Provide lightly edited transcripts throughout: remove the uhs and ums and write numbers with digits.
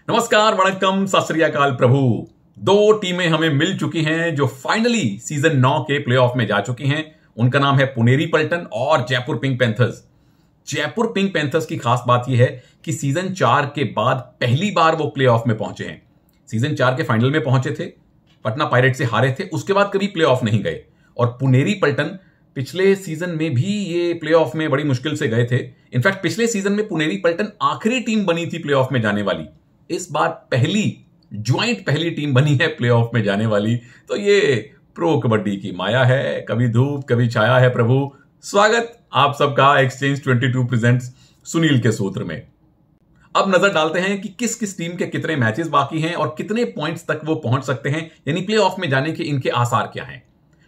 नमस्कार, वणक्कम, सत श्री अकाल प्रभु। दो टीमें हमें मिल चुकी हैं जो फाइनली सीजन 9 के प्लेऑफ में जा चुकी हैं। उनका नाम है पुनेरी पल्टन और Jaipur pink panthers. Jaipur pink panthers की खास बात यह है कि सीजन 4 के बाद पहली बार वो प्लेऑफ में पहुंचे हैं। सीजन 4 के फाइनल में पहुंचे थे, पटना पायरेट से हारे थे, उसके बाद कभी प्लेऑफ नहीं गए। और पुनेरी पल्टन पिछले सीजन में भी ये प्लेऑफ में बड़ी मुश्किल से गए थे। इनफैक्ट पिछले सीजन में पुनेरी पल्टन आखिरी टीम बनी थी प्लेऑफ में जाने वाली। इस बार पहली टीम बनी है प्लेऑफ में जाने वाली। तो ये प्रो कबड्डी की माया है, कभी धूप कभी छाया है प्रभु। स्वागत आप सबका एक्सचेंज 22 प्रेजेंट्स सुनील के सूत्र में। अब नजर डालते हैं कि किस किस टीम के कितने मैचेस बाकी हैं और कितने पॉइंट्स तक वो पहुंच सकते हैं, यानी प्लेऑफ में जाने के इनके आसार क्या हैं।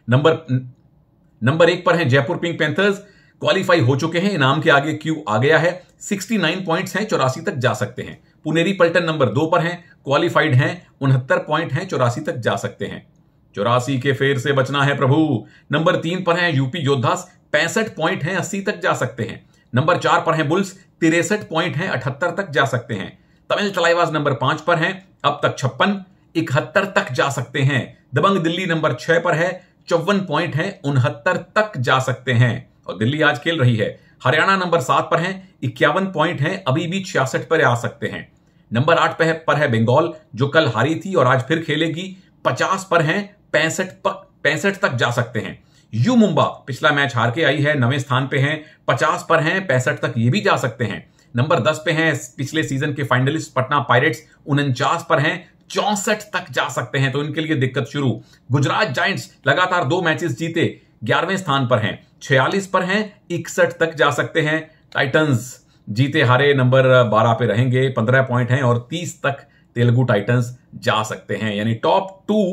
नंबर 1 पर है जयपुर पिंक पैंथर्स। क्वालिफाई हो चुके हैं, इनाम के आगे क्यू आ गया है। 69 पॉइंट्स हैं, 84 तक जा सकते हैं। पुनेरी पल्टन नंबर 2 पर हैं, क्वालिफाइड हैं, 69 पॉइंट हैं, 84 तक जा सकते हैं। 84 के फेर से बचना है प्रभु। नंबर 3 पर हैं यूपी योद्धास, 65 पॉइंट हैं, 80 तक जा सकते हैं। नंबर 4 पर हैं बुल्स, 63 पॉइंट हैं, 78 तक जा सकते हैं। तमिल तलाइवास नंबर 5 पर हैं, अब तक 56, 71 तक जा सकते हैं। दबंग दिल्ली नंबर 6 पर है, 54 पॉइंट हैं, 69 तक जा सकते हैं और दिल्ली आज खेल रही है। हरियाणा नंबर 7 पर है, 51 पॉइंट हैं, अभी भी 66 पर आ सकते हैं। नंबर 8 पर है बंगाल, जो कल हारी थी और आज फिर खेलेगी, 50 पर हैं, 65 तक जा सकते हैं। यू मुंबा पिछला मैच हार के आई है, 9वें स्थान पे हैं, 50 पर हैं, 65 तक ये भी जा सकते हैं। नंबर 10 पे हैं पिछले सीजन के फाइनलिस्ट पटना पायरेट्स, 49 पर हैं, 64 तक जा सकते हैं। तो इनके लिए दिक्कत शुरू। गुजरात जायंट्स लगातार 2 मैचेस जीते, 11वें स्थान पर हैं, 46 पर हैं, 61 तक जा सकते हैं। टाइटंस जीते हारे नंबर 12 पे रहेंगे, 15 पॉइंट हैं और 30 तक तेलुगु टाइटंस जा सकते हैं। यानी टॉप 2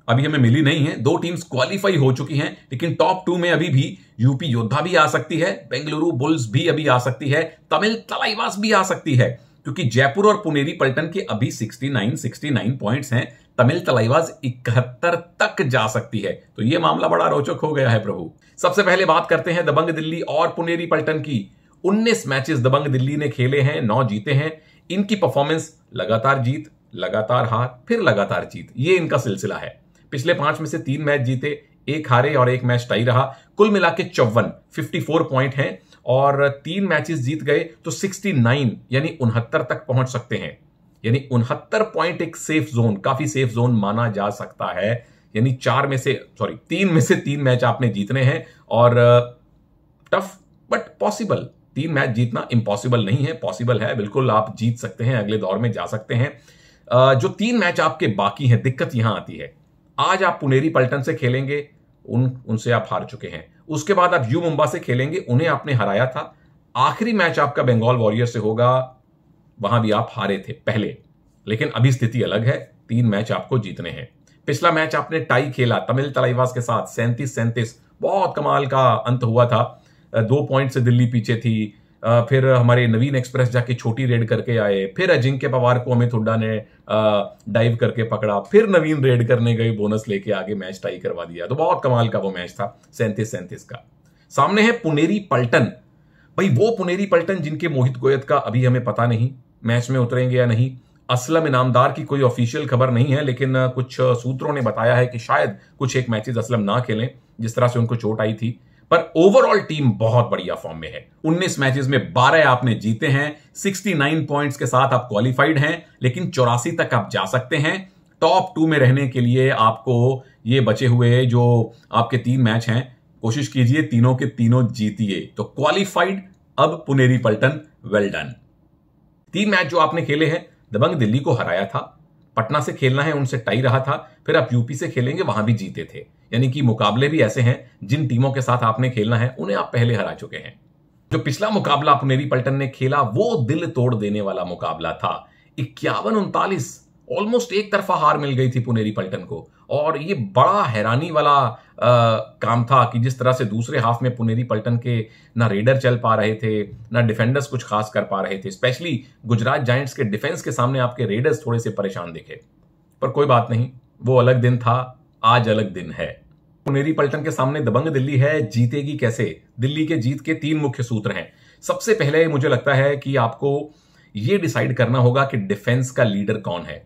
अभी हमें मिली नहीं है। 2 टीम्स क्वालिफाई हो चुकी हैं, लेकिन टॉप 2 में अभी भी यूपी योद्धा भी आ सकती है, बेंगलुरु बुल्स भी अभी आ सकती है, तमिल तलाइवास भी आ सकती है, क्योंकि जयपुर और पुनेरी पल्टन के अभी 69 पॉइंट्स हैं। तमिल तलाइवास 71 तक जा सकती है। तो यह मामला बड़ा रोचक हो गया है प्रभु। सबसे पहले बात करते हैं दबंग दिल्ली और पुनेरी पल्टन की। 19 मैचेस दबंग दिल्ली ने खेले हैं, 9 जीते हैं। इनकी परफॉर्मेंस लगातार जीत, लगातार हार, फिर लगातार जीत, ये इनका सिलसिला है। पिछले 5 में से 3 मैच जीते, 1 हारे और 1 मैच टाई रहा। कुल मिला के 54 पॉइंट हैं और 3 मैचेस जीत गए तो 69 यानी 69 तक पहुंच सकते हैं। यानी 69 पॉइंट एक सेफ जोन, काफी सेफ जोन माना जा सकता है। यानी 3 में से 3 मैच आपने जीतने हैं और टफ बट पॉसिबल। 3 मैच जीतना इम्पॉसिबल नहीं है, पॉसिबल है, बिल्कुल आप जीत सकते हैं, अगले दौर में जा सकते हैं। जो 3 मैच आपके बाकी हैं, दिक्कत यहां आती है। आज आप पुनेरी पल्टन से खेलेंगे, उनसे आप हार चुके हैं। उसके बाद आप यू मुंबा से खेलेंगे, उन्हें आपने हराया था। आखिरी मैच आपका बंगाल वॉरियर से होगा, वहां भी आप हारे थे पहले, लेकिन अभी स्थिति अलग है। 3 मैच आपको जीतने हैं। पिछला मैच आपने टाई खेला तमिल तलाइवास के साथ, 37-37, बहुत कमाल का अंत हुआ था। 2 पॉइंट से दिल्ली पीछे थी। फिर हमारे नवीन एक्सप्रेस जाके छोटी रेड करके आए, फिर अजिंक्य पवार को अमित हुड्डा ने डाइव करके पकड़ा, फिर नवीन रेड करने गए, बोनस लेके आगे मैच टाई करवा दिया। तो बहुत कमाल का वो मैच था, 37-37 का। सामने है पुनेरी पल्टन। भाई वो पुनेरी पल्टन जिनके मोहित गोयत का अभी हमें पता नहीं मैच में उतरेंगे या नहीं। असलम इनामदार की कोई ऑफिशियल खबर नहीं है, लेकिन कुछ सूत्रों ने बताया है कि शायद कुछ एक मैचेस असलम ना खेलें, जिस तरह से उनको चोट आई थी। पर ओवरऑल टीम बहुत बढ़िया फॉर्म में है। 19 मैचेस में 12 आपने जीते हैं, 69 पॉइंट्स के साथ आप क्वालिफाइड हैं, लेकिन 84 तक आप जा सकते हैं। टॉप 2 में रहने के लिए आपको ये बचे हुए जो आपके 3 मैच हैं, कोशिश कीजिए तीनों के तीनों जीतिए, तो क्वालिफाइड अब पुनेरी पल्टन, वेल डन। 3 मैच जो आपने खेले हैं, दबंग दिल्ली को हराया था, पटना से खेलना है, उनसे टाई रहा था, फिर आप यूपी से खेलेंगे, वहां भी जीते थे। यानी कि मुकाबले भी ऐसे हैं, जिन टीमों के साथ आपने खेलना है उन्हें आप पहले हरा चुके हैं। जो पिछला मुकाबला पुनेरी पल्टन ने खेला वो दिल तोड़ देने वाला मुकाबला था। 51-39, ऑलमोस्ट एक तरफा हार मिल गई थी पुनेरी पल्टन को। और ये बड़ा हैरानी वाला काम था कि जिस तरह से दूसरे हाफ में पुनेरी पल्टन के ना रेडर चल पा रहे थे, ना डिफेंडर्स कुछ खास कर पा रहे थे। स्पेशली गुजरात जायंट्स के डिफेंस के सामने आपके रेडर्स थोड़े से परेशान दिखे। पर कोई बात नहीं, वो अलग दिन था, आज अलग दिन है। पुनेरी पल्टन के सामने दबंग दिल्ली है, जीतेगी कैसे? दिल्ली के जीत के 3 मुख्य सूत्र हैं। सबसे पहले मुझे लगता है कि आपको ये डिसाइड करना होगा कि डिफेंस का लीडर कौन है।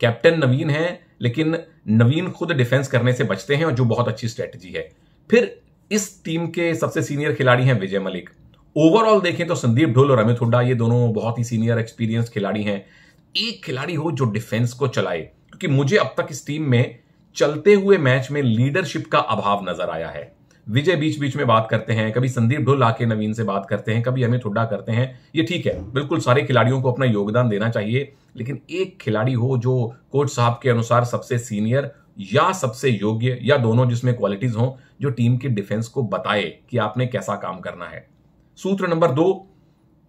कैप्टन नवीन है, लेकिन नवीन खुद डिफेंस करने से बचते हैं और जो बहुत अच्छी स्ट्रेटजी है। फिर इस टीम के सबसे सीनियर खिलाड़ी हैं विजय मलिक। ओवरऑल देखें तो संदीप ढोल और अमित हुड्डा ये दोनों बहुत ही सीनियर एक्सपीरियंस खिलाड़ी हैं। एक खिलाड़ी हो जो डिफेंस को चलाए, क्योंकि मुझे अब तक इस टीम में चलते हुए मैच में लीडरशिप का अभाव नजर आया है। विजय बीच बीच में बात करते हैं, कभी संदीप ढोल आके नवीन से बात करते हैं, कभी अमित हुड्डा करते हैं। ये ठीक है, बिल्कुल सारे खिलाड़ियों को अपना योगदान देना चाहिए, लेकिन एक खिलाड़ी हो जो कोच साहब के अनुसार सबसे सीनियर या सबसे योग्य या दोनों, जिसमें क्वालिटीज हो, जो टीम की डिफेंस को बताए कि आपने कैसा काम करना है। सूत्र नंबर 2,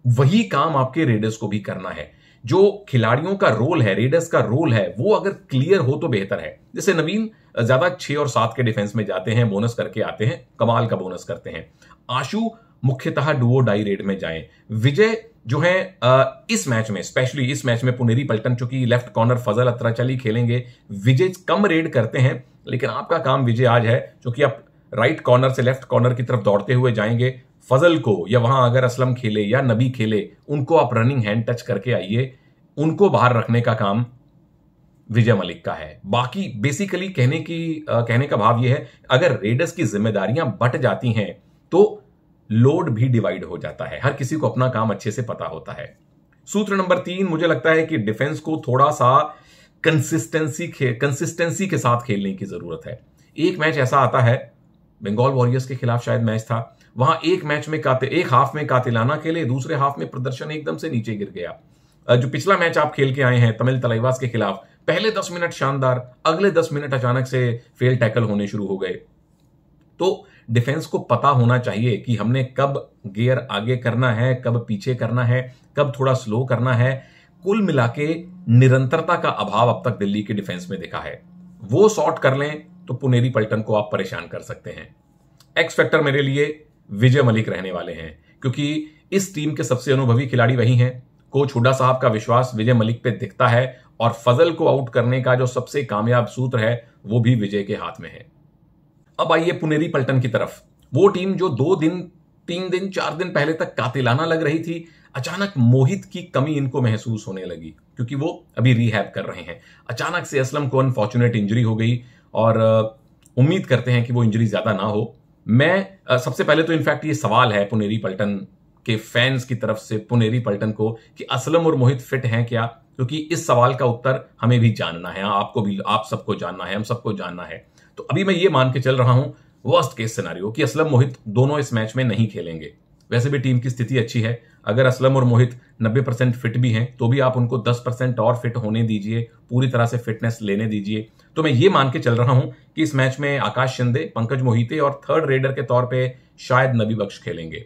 वही काम आपके रेडर्स को भी करना है। जो खिलाड़ियों का रोल है, रेडर्स का रोल है, वो अगर क्लियर हो तो बेहतर है। जैसे नवीन ज्यादा 6 और 7 के डिफेंस में जाते हैं, बोनस करके आते हैं, कमाल का बोनस करते हैं। आशु मुख्यतः डुओ डाई रेड में जाएं। विजय जो है इस मैच में, स्पेशली इस मैच में पुनेरी पलटन चूंकि लेफ्ट कॉर्नर फजल अत्राचली खेलेंगे, विजय कम रेड करते हैं, लेकिन आपका काम विजय आज है, क्योंकि आप राइट कॉर्नर से लेफ्ट कॉर्नर की तरफ दौड़ते हुए जाएंगे। फजल को, या वहां अगर असलम खेले या नबी खेले, उनको आप रनिंग हैंड टच करके आइए। उनको बाहर रखने का काम विजय मलिक का है। बाकी बेसिकली कहने का भाव यह है, अगर रेडर्स की जिम्मेदारियां बंट जाती हैं तो लोड भी डिवाइड हो जाता है। हर किसी को अपना काम अच्छे से पता होता है। सूत्र नंबर 3, मुझे लगता है कि डिफेंस को थोड़ा सा कंसिस्टेंसी के साथ खेलने की जरूरत है। एक मैच ऐसा आता है, बंगाल वॉरियर्स के खिलाफ शायद मैच था, वहां एक हाफ में कातिलाना खेले, दूसरे हाफ में प्रदर्शन एकदम से नीचे गिर गया। जो पिछला मैच आप खेल के आए हैं तमिल तलाइवास के खिलाफ, पहले 10 मिनट शानदार, अगले 10 मिनट अचानक से फेल टैकल होने शुरू हो गए। तो डिफेंस को पता होना चाहिए कि हमने कब गियर आगे करना है, कब पीछे करना है, कब थोड़ा स्लो करना है। कुल मिला के निरंतरता का अभाव अब तक दिल्ली के डिफेंस में दिखा है। वो सॉर्ट कर लें तो पुनेरी पलटन को आप परेशान कर सकते हैं। एक्स फैक्टर मेरे लिए विजय मलिक रहने वाले हैं, क्योंकि इस टीम के सबसे अनुभवी खिलाड़ी वही हैं। कोच हुड्डा साहब का विश्वास विजय मलिक पे दिखता है, और फजल को आउट करने का जो सबसे कामयाब सूत्र है वो भी विजय के हाथ में है। अब आइए पुनेरी पलटन की तरफ। वो टीम जो 2 दिन, 3 दिन, 4 दिन पहले तक कातिलाना लग रही थी, अचानक मोहित की कमी इनको महसूस होने लगी, क्योंकि वो अभी रिहैब कर रहे हैं। अचानक से असलम को अनफॉर्चुनेट इंजरी हो गई, और उम्मीद करते हैं कि वो इंजरी ज्यादा ना हो। मैं सबसे पहले तो इनफैक्ट ये सवाल है पुनेरी पलटन के फैंस की तरफ से पुनेरी पलटन को, कि असलम और मोहित फिट हैं क्या? क्योंकि इस सवाल का उत्तर हमें भी जानना है, आपको भी, आप सबको जानना है, हम सबको जानना है। तो अभी मैं ये मान के चल रहा हूं वर्स्ट केस सिनेरियो कि असलम मोहित दोनों इस मैच में नहीं खेलेंगे। वैसे भी टीम की स्थिति अच्छी है, अगर असलम और मोहित 90% फिट भी हैं तो भी आप उनको 10% और फिट होने दीजिए, पूरी तरह से फिटनेस लेने दीजिए। तो मैं ये मान के चल रहा हूं कि इस मैच में आकाश शिंदे, पंकज मोहिते और थर्ड रेडर के तौर पे शायद नबी बख्श खेलेंगे।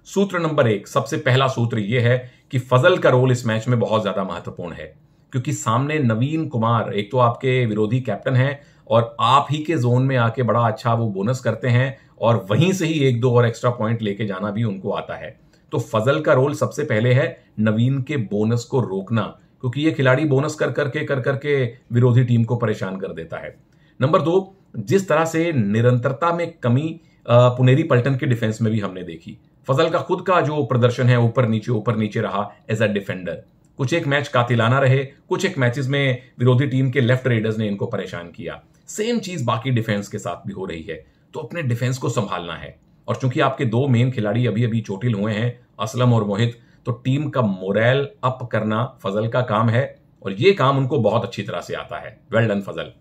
सूत्र नंबर 1, सबसे पहला सूत्र यह है कि फजल का रोल इस मैच में बहुत ज्यादा महत्वपूर्ण है, क्योंकि सामने नवीन कुमार एक तो आपके विरोधी कैप्टन हैं, और आप ही के जोन में आके बड़ा अच्छा वो बोनस करते हैं, और वहीं से ही 1-2 और एक्स्ट्रा पॉइंट लेके जाना भी उनको आता है। तो फजल का रोल सबसे पहले है नवीन के बोनस को रोकना, क्योंकि ये खिलाड़ी बोनस कर करके विरोधी टीम को परेशान कर देता है। नंबर 2, जिस तरह से निरंतरता में कमी पुनेरी पलटन के डिफेंस में भी हमने देखी, फजल का खुद का जो प्रदर्शन है ऊपर नीचे रहा एज अ डिफेंडर। कुछ एक मैच कातिलाना रहे, कुछ एक मैचेस में विरोधी टीम के लेफ्ट रेडर्स ने इनको परेशान किया। सेम चीज बाकी डिफेंस के साथ भी हो रही है। तो अपने डिफेंस को संभालना है, और चूंकि आपके 2 मेन खिलाड़ी अभी अभी चोटिल हुए हैं, असलम और मोहित, तो टीम का मोरल अप करना फजल का काम है, और ये काम उनको बहुत अच्छी तरह से आता है। वेल डन फजल।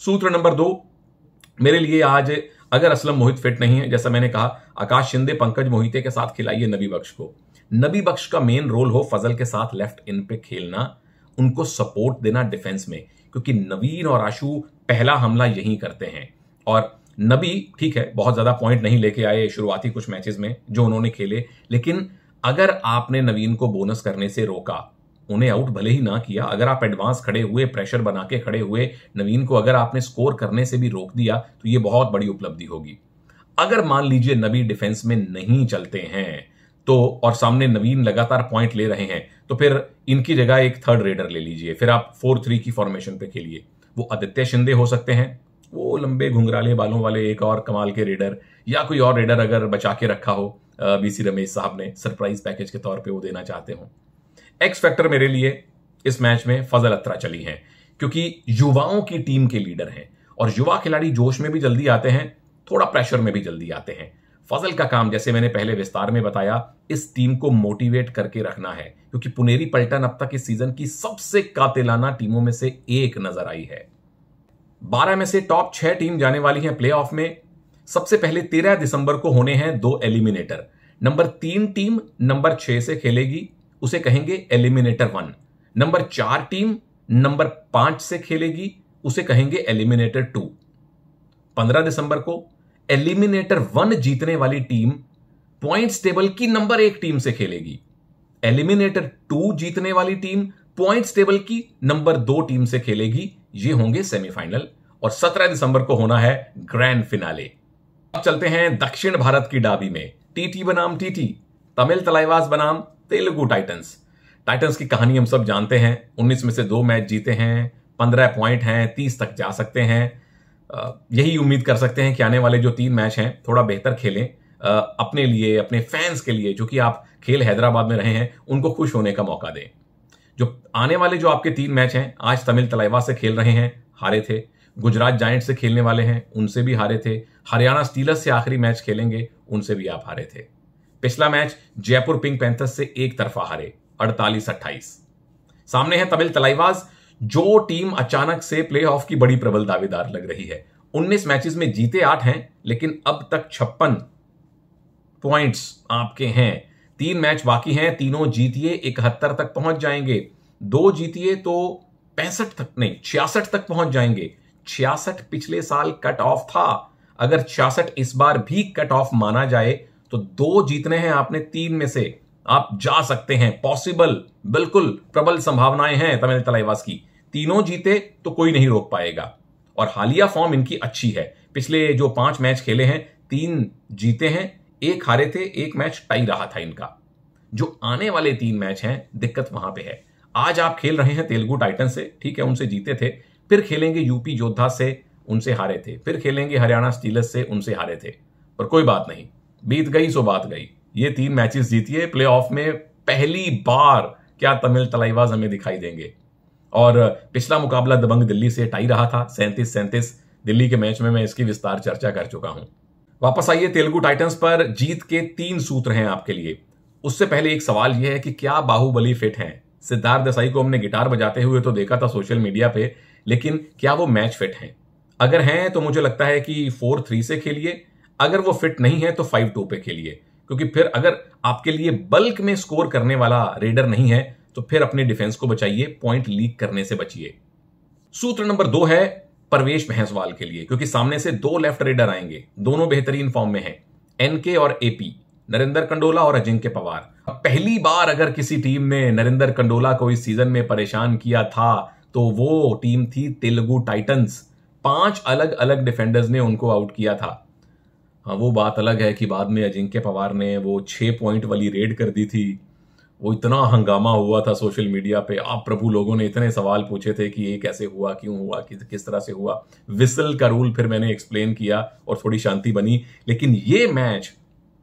सूत्र नंबर 2, मेरे लिए आज अगर असलम मोहित फिट नहीं है, जैसा मैंने कहा, आकाश शिंदे, पंकज मोहिते के साथ खिलाइए नबी बख्श को। नबी बख्श का मेन रोल हो फजल के साथ लेफ्ट इन पे खेलना, उनको सपोर्ट देना डिफेंस में, क्योंकि नवीन और आशु पहला हमला यही करते हैं। और नबी ठीक है, बहुत ज्यादा पॉइंट नहीं लेके आए शुरुआती कुछ मैचेस में जो उन्होंने खेले, लेकिन अगर आपने नवीन को बोनस करने से रोका, उन्हें आउट भले ही ना किया, अगर आप एडवांस खड़े हुए, प्रेशर बना के खड़े हुए, नवीन को अगर आपने स्कोर करने से भी रोक दिया, तो ये बहुत बड़ी उपलब्धि होगी। अगर मान लीजिए नबी डिफेंस में नहीं चलते हैं तो, और सामने नवीन लगातार पॉइंट ले रहे हैं, तो फिर इनकी जगह एक थर्ड रेडर ले लीजिए, फिर आप 4-3 की फॉर्मेशन पे खेलिए। वो आदित्य शिंदे हो सकते हैं, वो लंबे घुंघराले बालों वाले एक और कमाल के रेडर, या कोई और रेडर अगर बचा के रखा हो बीसी रमेश साहब ने, सरप्राइज पैकेज के तौर पे वो देना चाहते हो। एक्स फैक्टर मेरे लिए इस मैच में फजल अत्रा चली हैं, क्योंकि युवाओं की टीम के लीडर हैं और युवा खिलाड़ी जोश में भी जल्दी आते हैं, थोड़ा प्रेशर में भी जल्दी आते हैं। फजल का काम, जैसे मैंने पहले विस्तार में बताया, इस टीम को मोटिवेट करके रखना है, क्योंकि पुनेरी पलटन अब तक इस सीजन की सबसे कातिलाना टीमों में से एक नजर आई है। 12 में से टॉप 6 टीम जाने वाली हैं प्लेऑफ में। सबसे पहले 13 दिसंबर को होने हैं 2 एलिमिनेटर। नंबर 3 टीम नंबर 6 से खेलेगी, उसे कहेंगे एलिमिनेटर 1। नंबर 4 टीम नंबर 5 से खेलेगी, उसे कहेंगे एलिमिनेटर 2। 15 दिसंबर को एलिमिनेटर 1 जीतने वाली टीम पॉइंट्स टेबल की नंबर 1 टीम से खेलेगी। एलिमिनेटर 2 जीतने वाली टीम पॉइंट्स टेबल की नंबर 2 टीम से खेलेगी। ये होंगे सेमीफाइनल। और 17 दिसंबर को होना है ग्रैंड फिनाले। अब चलते हैं दक्षिण भारत की डाबी में। टीटी बनाम टीटी, तमिल तलाइवास बनाम तेलुगु टाइटंस। टाइटंस की कहानी हम सब जानते हैं। 19 में से 2 मैच जीते हैं, 15 पॉइंट हैं, 30 तक जा सकते हैं। यही उम्मीद कर सकते हैं कि आने वाले जो 3 मैच हैं थोड़ा बेहतर खेलें, अपने लिए, अपने फैंस के लिए, जो कि आप खेल हैदराबाद में रहे हैं, उनको खुश होने का मौका दें। जो आने वाले जो आपके 3 मैच हैं, आज तमिल तलाइवास से खेल रहे हैं, हारे थे। गुजरात जायंट्स से खेलने वाले हैं, उनसे भी हारे थे। हरियाणा स्टीलर्स से आखिरी मैच खेलेंगे, उनसे भी आप हारे थे। पिछला मैच जयपुर पिंक पैंथर्स से एक तरफा हारे, 48-28। सामने है तमिल तलाइवास, जो टीम अचानक से प्लेऑफ की बड़ी प्रबल दावेदार लग रही है। 19 मैचेस में जीते 8 हैं, लेकिन अब तक 56 पॉइंट्स आपके हैं। 3 मैच बाकी हैं, तीनों जीतिए 71 तक पहुंच जाएंगे। 2 जीतिए तो 65 तक नहीं, 66 तक पहुंच जाएंगे। 66 पिछले साल कट ऑफ था। अगर 66 इस बार भी कट ऑफ माना जाए तो 2 जीतने हैं आपने 3 में से, आप जा सकते हैं। पॉसिबल, बिल्कुल प्रबल संभावनाएं हैं तमिल तलाइवास की। तीनों जीते तो कोई नहीं रोक पाएगा। और हालिया फॉर्म इनकी अच्छी है। पिछले जो 5 मैच खेले हैं, 3 जीते हैं, 1 हारे थे, 1 मैच टाई रहा था इनका। जो आने वाले 3 मैच हैं, दिक्कत वहां पे है। आज आप खेल रहे हैं तेलुगु टाइटन से, ठीक है, उनसे जीते थे। फिर खेलेंगे यूपी योद्धा से, उनसे हारे थे। फिर खेलेंगे हरियाणा स्टीलर्स से, उनसे हारे थे। पर कोई बात नहीं, बीत गई सो बात गई। ये 3 मैचेस जीतिए, प्लेऑफ में पहली बार क्या तमिल तलाइवास हमें दिखाई देंगे। और पिछला मुकाबला दबंग दिल्ली से टाई रहा था, 37-37। दिल्ली के मैच में मैं इसकी विस्तार चर्चा कर चुका हूं। वापस आइए तेलुगु टाइटंस पर। जीत के 3 सूत्र हैं आपके लिए। उससे पहले एक सवाल यह है कि क्या बाहुबली फिट हैं? सिद्धार्थ देसाई को हमने गिटार बजाते हुए तो देखा था सोशल मीडिया पे, लेकिन क्या वो मैच फिट हैं? अगर हैं तो मुझे लगता है कि 4-3 से खेलिए। अगर वो फिट नहीं है तो 5-2 पे खेलिए, क्योंकि फिर अगर आपके लिए बल्क में स्कोर करने वाला रेडर नहीं है तो फिर अपने डिफेंस को बचाइए, पॉइंट लीक करने से बचिए। सूत्र नंबर 2 है परवेश भैंसवाल के लिए, क्योंकि सामने से 2 लेफ्ट रेडर आएंगे, दोनों बेहतरीन फॉर्म में हैं। एनके और एपी, नरेंद्र कंडोला और अजिंक्य पवार। पहली बार अगर किसी टीम ने नरेंद्र कंडोला को इस सीजन में परेशान किया था तो वो टीम थी तेलुगु टाइटंस। 5 अलग अलग डिफेंडर्स ने उनको आउट किया था। हाँ, वो बात अलग है कि बाद में अजिंक्य पवार ने वो 6 पॉइंट वाली रेड कर दी थी। वो इतना हंगामा हुआ था सोशल मीडिया पे, आप प्रभु, लोगों ने इतने सवाल पूछे थे कि ये कैसे हुआ, क्यों हुआ, किस तरह से हुआ। विसल का रूल फिर मैंने एक्सप्लेन किया और थोड़ी शांति बनी। लेकिन ये मैच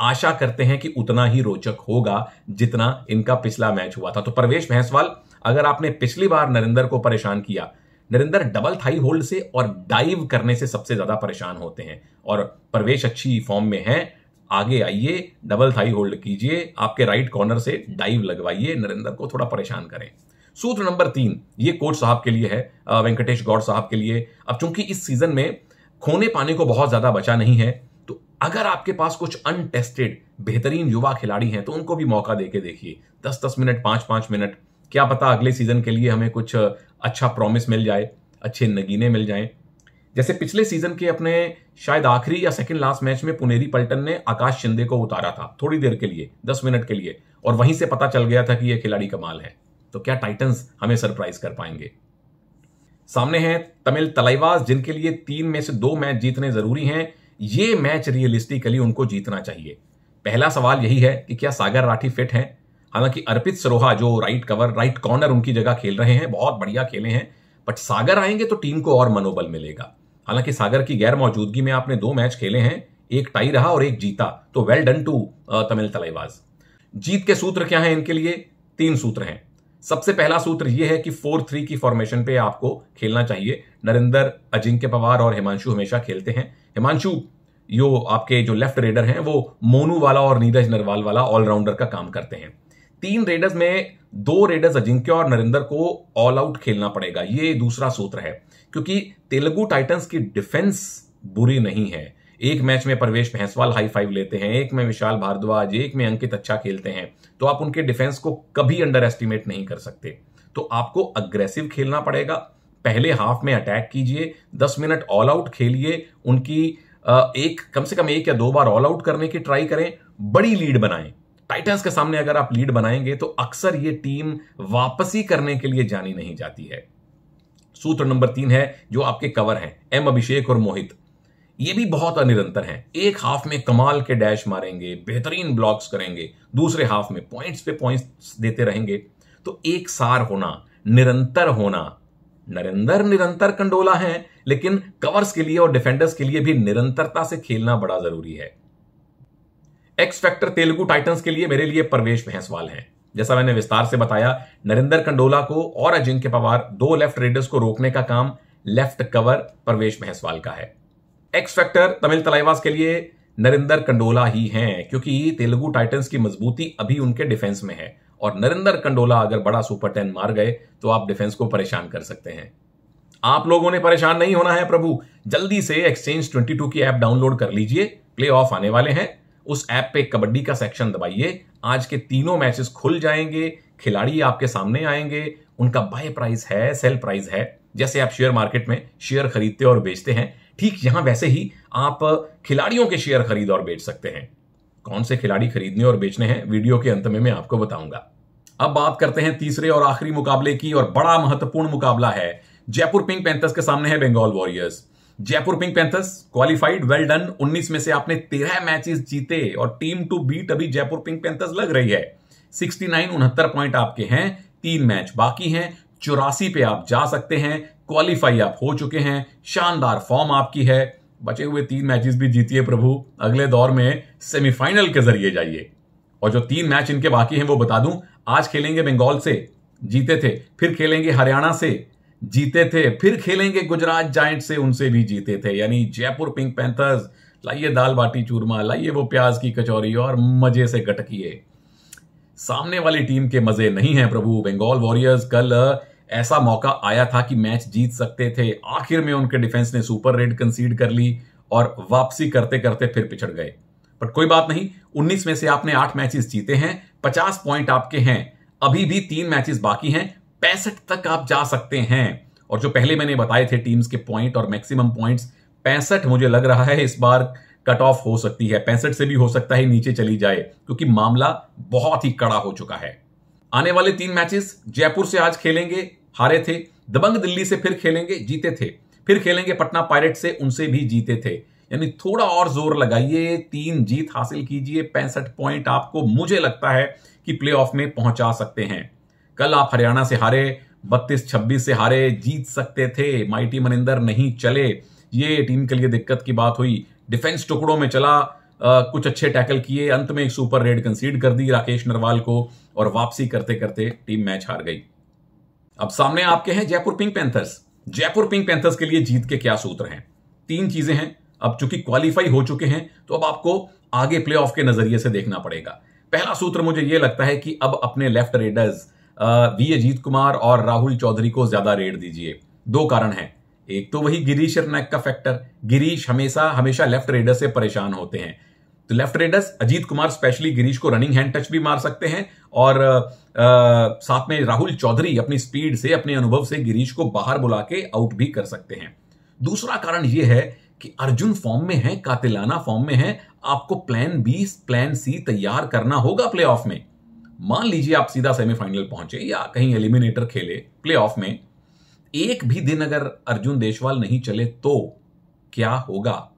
आशा करते हैं कि उतना ही रोचक होगा जितना इनका पिछला मैच हुआ था। तो परवेश भैंसवाल, अगर आपने पिछली बार नरेंद्र को परेशान किया, नरेंद्र डबल थाई होल्ड से और डाइव करने से सबसे ज्यादा परेशान होते हैं, और परवेश अच्छी फॉर्म में है। आगे आइए, डबल थाई होल्ड कीजिए, आपके राइट कॉर्नर से डाइव लगवाइए, नरेंद्र को थोड़ा परेशान करें। सूत्र नंबर 3, ये कोच साहब के लिए है, वेंकटेश गौड़ साहब के लिए। अब चूंकि इस सीजन में खोने पाने को बहुत ज्यादा बचा नहीं है, तो अगर आपके पास कुछ अनटेस्टेड बेहतरीन युवा खिलाड़ी हैं तो उनको भी मौका देके देखिए। 10-10 मिनट, 5-5 मिनट, क्या पता अगले सीजन के लिए हमें कुछ अच्छा प्रॉमिस मिल जाए, अच्छे नगीने मिल जाएं। जैसे पिछले सीजन के अपने शायद आखिरी या सेकंड लास्ट मैच में पुनेरी पलटन ने आकाश शिंदे को उतारा था थोड़ी देर के लिए, 10 मिनट के लिए, और वहीं से पता चल गया था कि यह खिलाड़ी कमाल है। तो क्या टाइटंस हमें सरप्राइज कर पाएंगे? सामने है तमिल तलाइवास, जिनके लिए 3 में से 2 मैच जीतने जरूरी हैं। ये मैच रियलिस्टिकली उनको जीतना चाहिए। पहला सवाल यही है कि क्या सागर राठी फिट हैं? हालांकि अर्पित सरोहा जो राइट कवर, राइट कॉर्नर उनकी जगह खेल रहे हैं, बहुत बढ़िया खेले हैं, बट सागर आएंगे तो टीम को और मनोबल मिलेगा। हालांकि सागर की गैर मौजूदगी में आपने 2 मैच खेले हैं, 1 टाई रहा और 1 जीता, तो वेल डन टू तमिल तलाइवास। जीत के सूत्र क्या हैं इनके लिए? 3 सूत्र हैं। सबसे पहला सूत्र यह है कि 4-3 की फॉर्मेशन पे आपको खेलना चाहिए। नरेंद्र, अजिंक्य पवार और हिमांशु हमेशा खेलते हैं। हिमांशु यो आपके जो लेफ्ट रेडर हैं वो मोनू वाला और नीरज नरवाल वाला ऑलराउंडर का काम करते हैं। 3 रेडर्स में 2 रेडर्स अजिंक्य और नरेंद्र को ऑल आउट खेलना पड़ेगा, ये दूसरा सूत्र है। क्योंकि तेलुगु टाइटंस की डिफेंस बुरी नहीं है। एक मैच में परवेश भैंसवाल हाई फाइव लेते हैं, एक में विशाल भारद्वाज, एक में अंकित अच्छा खेलते हैं, तो आप उनके डिफेंस को कभी अंडर एस्टिमेट नहीं कर सकते। तो आपको अग्रेसिव खेलना पड़ेगा। पहले हाफ में अटैक कीजिए, 10 मिनट ऑल आउट खेलिए, उनकी कम से कम 1 या 2 बार ऑल आउट करने की ट्राई करें, बड़ी लीड बनाएं। टाइटंस के सामने अगर आप लीड बनाएंगे तो अक्सर ये टीम वापसी करने के लिए जानी नहीं जाती है। सूत्र नंबर 3 है जो आपके कवर हैं, एम अभिषेक और मोहित। ये भी बहुत अनिरंतर हैं। एक हाफ में कमाल के डैश मारेंगे, बेहतरीन ब्लॉक्स करेंगे, दूसरे हाफ में पॉइंट्स पे पॉइंट्स देते रहेंगे। तो एक सार होना, निरंतर होना। नरेंद्र निरंतर कंडोला हैं, लेकिन कवर्स के लिए और डिफेंडर्स के लिए भी निरंतरता से खेलना बड़ा जरूरी है। एक्स फैक्टर तेलुगु टाइटंस के लिए मेरे लिए परवेश भैंसवाल हैं। जैसा मैंने विस्तार से बताया, नरेंद्र कंडोला को और अजिंक्य पवार, 2 लेफ्ट रेडर्स को रोकने का काम लेफ्ट कवर परवेश भैंसवाल का है। एक्स फैक्टर तमिल तलाईवास के लिए नरेंद्र कंडोला ही हैं, क्योंकि तेलुगु टाइटंस की मजबूती अभी उनके डिफेंस में है और नरेंद्र कंडोला अगर बड़ा सुपर 10 मार गए तो आप डिफेंस को परेशान कर सकते हैं। आप लोगों ने परेशान नहीं होना है प्रभु। जल्दी से एक्सचेंज 22 की ऐप डाउनलोड कर लीजिए, प्ले ऑफ आने वाले हैं। उस ऐप पे कबड्डी का सेक्शन दबाइए, आज के तीनों मैचेस खुल जाएंगे, खिलाड़ी आपके सामने आएंगे, उनका बाय प्राइस है, सेल प्राइस है। जैसे आप शेयर मार्केट में शेयर खरीदते और बेचते हैं, ठीक यहां वैसे ही आप खिलाड़ियों के शेयर खरीद और बेच सकते हैं। कौन से खिलाड़ी खरीदने और बेचने हैं वीडियो के अंत में मैं आपको बताऊंगा। अब बात करते हैं तीसरे और आखिरी मुकाबले की, और बड़ा महत्वपूर्ण मुकाबला है। जयपुर पिंक पैंथर्स के सामने है Bengal warriors. Jaipur pink panthers qualified, well done. 19 में से आपने 13 मैचेस जीते और टीम टू बीट अभी जयपुर पिंक पैंथर्स लग रही है। 69 पॉइंट आपके हैं, 3 मैच बाकी हैं, 84 पे आप जा सकते हैं। क्वालिफाई आप हो चुके हैं, शानदार फॉर्म आपकी है। बचे हुए 3 मैचेस भी जीतिए प्रभु, अगले दौर में सेमीफाइनल के जरिए जाइए। और जो 3 मैच इनके बाकी हैं वो बता दूं, आज खेलेंगे बंगाल से, जीते थे, फिर खेलेंगे हरियाणा से, जीते थे, फिर खेलेंगे गुजरात जायंट से, उनसे भी जीते थे। यानी जयपुर पिंक पैंथर्स, लाइए दाल बाटी चूरमा, लाइए वो प्याज की कचौरी और मजे से गटकिए। सामने वाली टीम के मजे नहीं हैं प्रभु। बंगाल वॉरियर्स कल ऐसा मौका आया था कि मैच जीत सकते थे, आखिर में उनके डिफेंस ने सुपर रेड कंसीड कर ली और वापसी करते करते फिर पिछड़ गए। पर कोई बात नहीं, 19 में से आपने 8 मैचेस जीते हैं, 50 पॉइंट आपके हैं। अभी भी 3 मैचेस बाकी हैं, 65 तक आप जा सकते हैं। और जो पहले मैंने बताए थे टीम्स के पॉइंट और मैक्सिमम पॉइंट्स, 65 मुझे लग रहा है इस बार कट ऑफ हो सकती है। 65 से भी हो सकता है नीचे चली जाए, क्योंकि मामला बहुत ही कड़ा हो चुका है। आने वाले 3 मैचेस जयपुर से आज खेलेंगे, हारे थे। दबंग दिल्ली से फिर खेलेंगे, जीते थे। फिर खेलेंगे पटना पायरेट से, उनसे भी जीते थे। यानी थोड़ा और जोर लगाइए, 3 जीत हासिल कीजिए, 65 पॉइंट आपको मुझे लगता है कि प्लेऑफ में पहुंचा सकते हैं। कल आप हरियाणा से हारे, 32-26 से हारे, जीत सकते थे। माइटी मनिंदर नहीं चले, ये टीम के लिए दिक्कत की बात हुई। डिफेंस टुकड़ों में चला, कुछ अच्छे टैकल किए, अंत में एक सुपर रेड कंसीड कर दी राकेश नरवाल को, और वापसी करते करते टीम मैच हार गई। अब सामने आपके हैं Jaipur pink panthers. Jaipur pink panthers के लिए जीत के क्या सूत्र हैं? 3 चीजें हैं। अब चूंकि क्वालिफाई हो चुके हैं तो अब आपको आगे प्लेऑफ के नजरिए से देखना पड़ेगा। पहला सूत्र मुझे यह लगता है कि अब अपने left raiders V Ajith Kumar और राहुल चौधरी को ज्यादा रेड दीजिए। 2 कारण हैं। एक तो वही गिरीश रनैक का फैक्टर। गिरीश हमेशा लेफ्ट रेडर से परेशान होते हैं, तो left readers Ajit Kumar specially Girish को रनिंग हैंड टच भी मार सकते हैं, और साथ में राहुल चौधरी अपनी स्पीड से, अपने अनुभव से गिरीश को बाहर बुला के आउट भी कर सकते हैं। दूसरा कारण यह है कि अर्जुन फॉर्म में है, कातिलाना फॉर्म में है। आपको प्लान बी, प्लान सी तैयार करना होगा प्लेऑफ में। मान लीजिए आप सीधा सेमीफाइनल पहुंचे या कहीं एलिमिनेटर खेले प्लेऑफ में, एक भी दिन अगर अर्जुन देशवाल नहीं चले तो क्या होगा?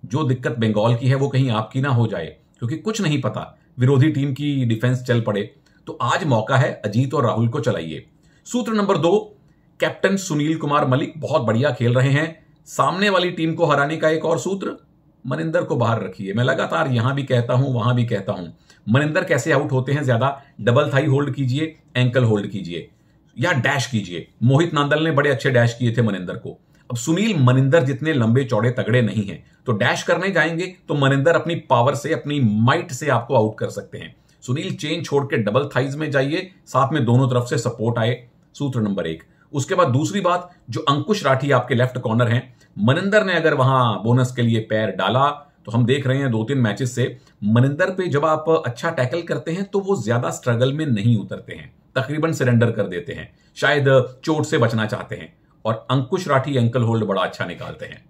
जो दिक्कत बंगाल की है वो कहीं आपकी ना हो जाए, क्योंकि कुछ नहीं पता, विरोधी टीम की डिफेंस चल पड़े। तो आज मौका है, अजीत और राहुल को चलाइए। सूत्र नंबर 2, कैप्टन सुनील कुमार मलिक बहुत बढ़िया खेल रहे हैं। सामने वाली टीम को हराने का एक और सूत्र, मनिंदर को बाहर रखिए। मैं लगातार यहां भी कहता हूं, वहां भी कहता हूं, मनिंदर कैसे आउट होते हैं ज्यादा, डबल थाई होल्ड कीजिए, एंकल होल्ड कीजिए। या डैश कीजिए। मोहित नांदल ने बड़े अच्छे डैश किए थे मनिंदर को। अब सुनील मनिंदर जितने लंबे चौड़े तगड़े नहीं हैं, तो डैश करने जाएंगे तो मनिंदर अपनी पावर से, अपनी माइट से आपको आउट कर सकते हैं। सुनील चेन छोड़ के डबल थाइज में जाइए, साथ में दोनों तरफ से सपोर्ट आए। सूत्र नंबर 1। उसके बाद दूसरी बात, जो अंकुश राठी आपके लेफ्ट कॉर्नर हैं, मनिंदर ने अगर वहां बोनस के लिए पैर डाला तो हम देख रहे हैं 2-3 मैचेस से मनिंदर पे जब आप अच्छा टैकल करते हैं तो वो ज्यादा स्ट्रगल में नहीं उतरते हैं, तकरीबन सरेंडर कर देते हैं, शायद चोट से बचना चाहते हैं। और अंकुश राठी एंकल होल्ड बड़ा अच्छा निकालते हैं।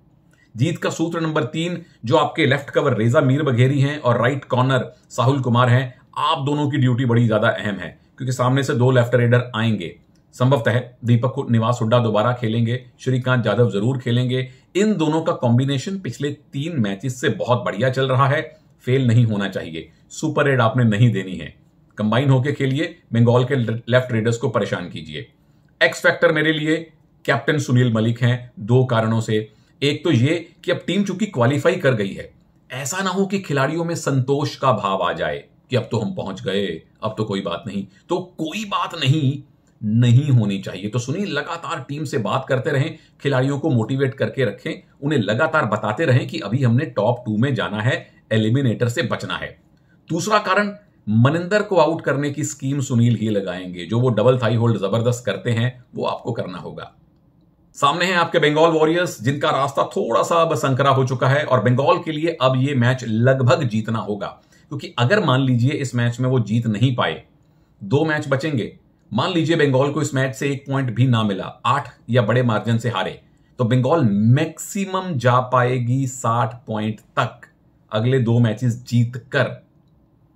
जीत का सूत्र नंबर 3, जो आपके लेफ्ट कवर रेजा मीर बघेरी हैं और राइट कॉर्नर साहुल कुमार हैं, आप दोनों की ड्यूटी बड़ी ज्यादा अहम है, क्योंकि सामने से 2 लेफ्ट रेडर आएंगे। संभवतः दीपक निवास हुड्डा दोबारा खेलेंगे, श्रीकांत यादव जरूर खेलेंगे। इन दोनों का कॉम्बिनेशन पिछले 3 मैचेस से बहुत बढ़िया चल रहा है, फेल नहीं होना चाहिए। सुपर रेड आपने नहीं देनी है, कंबाइन होकर खेलिए, बंगाल के लेफ्ट रेडर्स को परेशान कीजिए। एक्स फैक्टर मेरे लिए कैप्टन सुनील मलिक हैं, 2 कारणों से। एक तो ये कि अब टीम चूंकि क्वालिफाई कर गई है, ऐसा ना हो कि खिलाड़ियों में संतोष का भाव आ जाए कि अब तो हम पहुंच गए, अब तो कोई बात नहीं। तो कोई बात नहीं होनी चाहिए। तो सुनील लगातार टीम से बात करते रहें, खिलाड़ियों को मोटिवेट करके रखें, उन्हें लगातार बताते रहें कि अभी हमने टॉप 2 में जाना है, एलिमिनेटर से बचना है। दूसरा कारण, मनिंदर को आउट करने की स्कीम सुनील ही लगाएंगे। जो वो डबल थाई होल्ड जबरदस्त करते हैं वो आपको करना होगा। सामने हैं आपके बंगाल वॉरियर्स, जिनका रास्ता थोड़ा सा अब संकरा हो चुका है और बंगाल के लिए अब ये मैच लगभग जीतना होगा, क्योंकि अगर मान लीजिए इस मैच में वो जीत नहीं पाए, 2 मैच बचेंगे, मान लीजिए बंगाल को इस मैच से 1 पॉइंट भी ना मिला, 8 या बड़े मार्जिन से हारे, तो बंगाल मैक्सिमम जा पाएगी 60 पॉइंट तक अगले 2 मैचेस जीत कर।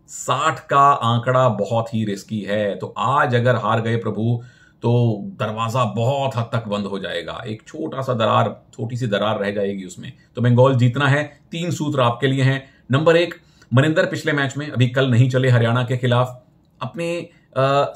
60 का आंकड़ा बहुत ही रिस्की है। तो आज अगर हार गए प्रभु तो दरवाजा बहुत हद तक बंद हो जाएगा, एक छोटी सी दरार रह जाएगी उसमें। तो बंगाल जीतना है। 3 सूत्र आपके लिए हैं। नंबर 1, मनिंदर पिछले मैच में, अभी कल नहीं चले हरियाणा के खिलाफ, अपने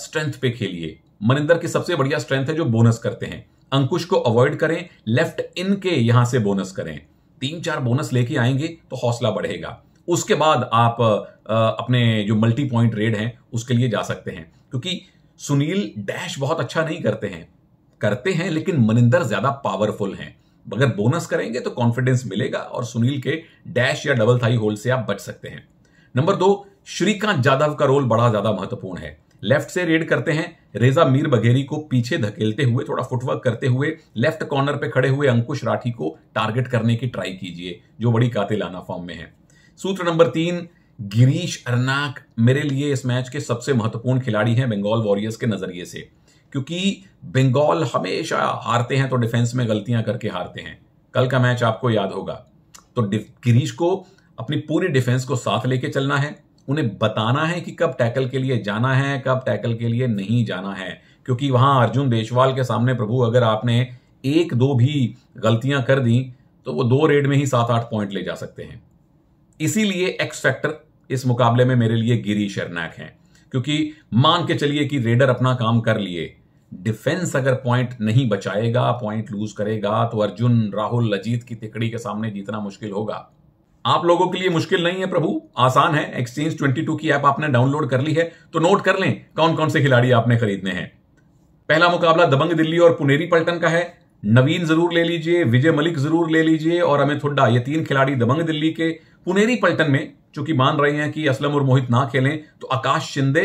स्ट्रेंथ पे खेलिए। मनिंदर की सबसे बढ़िया स्ट्रेंथ है जो बोनस करते हैं। अंकुश को अवॉइड करें, लेफ्ट इन के यहां से बोनस करें। 3-4 बोनस लेके आएंगे तो हौसला बढ़ेगा। उसके बाद आप अपने जो मल्टी पॉइंट रेड हैं उसके लिए जा सकते हैं, क्योंकि सुनील डैश बहुत अच्छा नहीं करते हैं, लेकिन मनिंदर ज्यादा पावरफुल हैं। अगर बोनस करेंगे तो कॉन्फिडेंस मिलेगा और सुनील के डैश या डबल थाई होल्ड से आप बच सकते हैं। नंबर 2, श्रीकांत यादव का रोल बड़ा ज्यादा महत्वपूर्ण है। लेफ्ट से रेड करते हैं, रेजा मीर बघेरी को पीछे धकेलते हुए, थोड़ा फुटवर्क करते हुए लेफ्ट कॉर्नर पे खड़े हुए अंकुश राठी को टारगेट करने की ट्राई कीजिए, जो बड़ी कातिलाना फॉर्म में है। सूत्र नंबर 3, गिरीश अर्नाक मेरे लिए इस मैच के सबसे महत्वपूर्ण खिलाड़ी हैं बंगाल वॉरियर्स के नजरिए से, क्योंकि बंगाल हमेशा हारते हैं तो डिफेंस में गलतियां करके हारते हैं। कल का मैच आपको याद होगा। तो गिरीश को अपनी पूरी डिफेंस को साथ लेके चलना है, उन्हें बताना है कि कब टैकल के लिए जाना है, कब टैकल के लिए नहीं जाना है, क्योंकि वहां अर्जुन देशवाल के सामने प्रभु अगर आपने 1-2 भी गलतियां कर दी तो वो 2 रेड में ही 7-8 पॉइंट ले जा सकते हैं। इसीलिए एक्स फैक्टर इस मुकाबले में मेरे लिए गिरीश अर्नाक हैं, क्योंकि मान के चलिए कि रेडर अपना काम कर लिए, डिफेंस अगर पॉइंट नहीं बचाएगा, पॉइंट लूज करेगा, तो अर्जुन, राहुल, अजीत की तिकड़ी के सामने जीतना मुश्किल होगा। आप लोगों के लिए मुश्किल नहीं है प्रभु, आसान है। एक्सचेंज 22 की ऐप आपने डाउनलोड कर ली है तो नोट कर लें कौन कौन से खिलाड़ी आपने खरीदने हैं। पहला मुकाबला दबंग दिल्ली और पुनेरी पलटन का है। नवीन जरूर ले लीजिए, विजय मलिक जरूर ले लीजिए और अमित हुड्डा, ये 3 खिलाड़ी दबंग दिल्ली के। पुनेरी पलटन में चूंकि मान रहे हैं कि असलम और मोहित ना खेलें, तो आकाश शिंदे,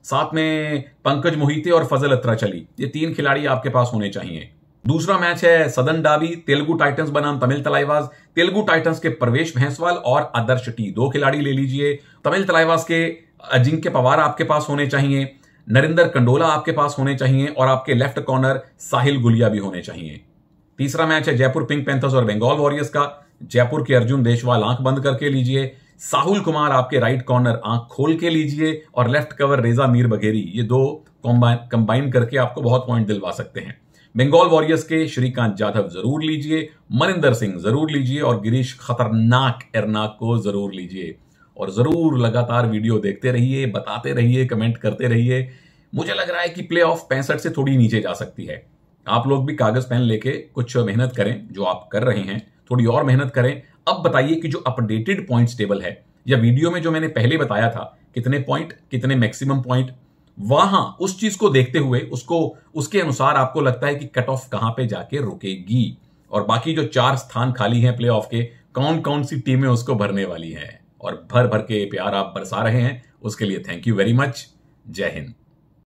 साथ में पंकज मोहिते और फजल अत्राचली, ये 3 खिलाड़ी आपके पास होने चाहिए। दूसरा मैच है सदन डावी तेलुगु टाइटंस बनाम तमिल तलाइवास। तेलुगु टाइटंस के प्रवेश भैंसवाल और आदर्श टी, 2 खिलाड़ी ले लीजिए। तमिल तलाइवास के अजिंक्य पवार आपके पास होने चाहिए, नरेंद्र कंडोला आपके पास होने चाहिए और आपके लेफ्ट कॉर्नर साहिल गुलिया भी होने चाहिए। तीसरा मैच है जयपुर पिंक पैंथर्स और बंगाल वॉरियर्स का। जयपुर के अर्जुन देशवाल आंख बंद करके लीजिए, साहुल कुमार आपके राइट कॉर्नर आंख खोल के लीजिए और लेफ्ट कवर रेजा मीर बघेरी, ये 2 कंबाइन करके आपको बहुत पॉइंट दिलवा सकते हैं। बंगाल वॉरियर्स के श्रीकांत यादव जरूर लीजिए, मनिंदर सिंह जरूर लीजिए और गिरीश खतरनाक अर्नाक को जरूर लीजिए। और जरूर लगातार वीडियो देखते रहिए, बताते रहिए, कमेंट करते रहिए। मुझे लग रहा है कि प्ले ऑफ 65 से थोड़ी नीचे जा सकती है। आप लोग भी कागज पेन लेके कुछ मेहनत करें, जो आप कर रहे हैं थोड़ी और मेहनत करें। अब बताइए कि जो अपडेटेड पॉइंट्स टेबल है या वीडियो में जो मैंने पहले बताया था, कितने पॉइंट, कितने मैक्सिमम पॉइंट, वहां उस चीज को देखते हुए उसके अनुसार आपको लगता है कि कट ऑफ कहां पे जाके रुकेगी और बाकी जो 4 स्थान खाली हैं प्लेऑफ के, कौन कौन सी टीमें उसको भरने वाली हैं, और भर भर के प्यार आप बरसा रहे हैं, उसके लिए थैंक यू वेरी मच। जय हिंद।